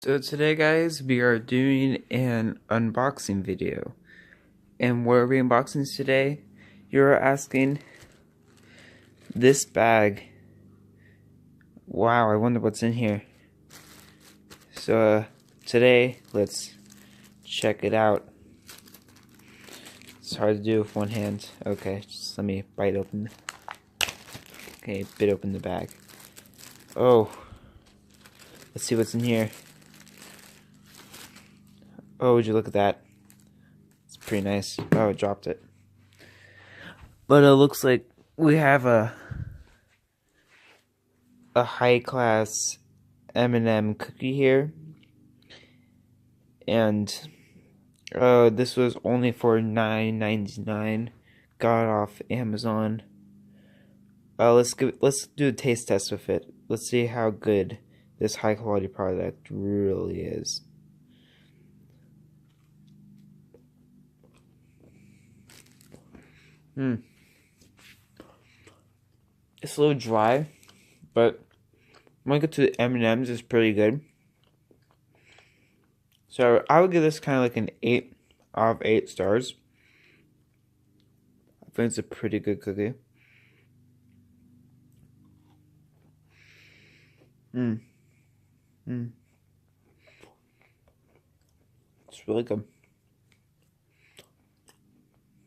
So today guys, we are doing an unboxing video. And what are we unboxing today? You're asking this bag. Wow, I wonder what's in here. So today, let's check it out. It's hard to do with one hand. Okay, just let me bite open. Okay, bit open the bag. Oh, let's see what's in here. Oh, would you look at that? It's pretty nice. Oh, I dropped it. But it looks like we have a high class M&M cookie here, and this was only for $9.99. Got it off Amazon. Let's do a taste test with it. Let's see how good this high quality product really is. It's a little dry, but when I get to the M&Ms, it's pretty good. So I would give this kind of like an 8 out of 8 stars. I think it's a pretty good cookie. It's really good.